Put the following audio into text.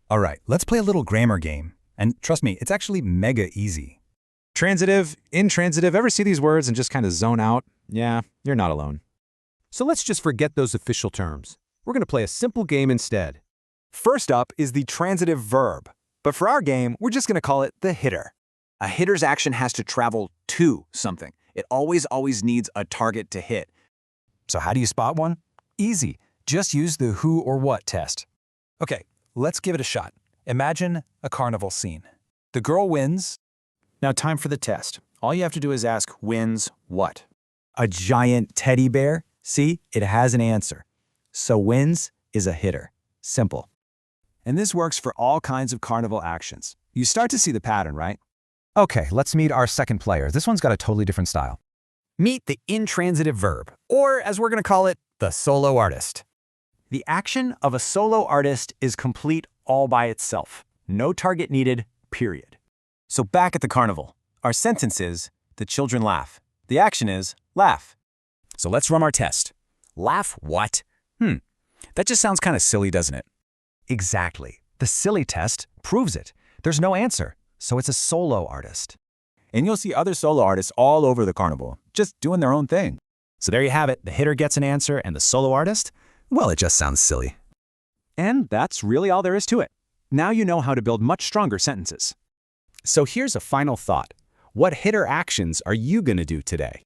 All right, let's play a little grammar game. And trust me, it's actually mega easy. Transitive, intransitive, ever see these words and just kind of zone out? Yeah, you're not alone. So let's just forget those official terms. We're going to play a simple game instead. First up is the transitive verb. But for our game, we're just going to call it the hitter. A hitter's action has to travel to something. It always needs a target to hit. So how do you spot one? Easy. Just use the who or what test. Okay, let's give it a shot. Imagine a carnival scene. The girl wins. Now time for the test. All you have to do is ask, wins what? A giant teddy bear? See, it has an answer. So wins is a hitter. Simple. And this works for all kinds of carnival actions. You start to see the pattern, right? Okay, let's meet our second player. This one's got a totally different style. Meet the intransitive verb, or as we're going to call it, the solo artist. The action of a solo artist is complete all by itself. No target needed, period. So back at the carnival, our sentence is, the children laugh. The action is, laugh. So let's run our test. Laugh what? That just sounds kind of silly, doesn't it? Exactly. The silly test proves it. There's no answer, so it's a solo artist. And you'll see other solo artists all over the carnival, just doing their own thing. So there you have it. The hitter gets an answer, and the solo artist? Well, it just sounds silly. And that's really all there is to it. Now you know how to build much stronger sentences. So here's a final thought. What hitter actions are you going to do today?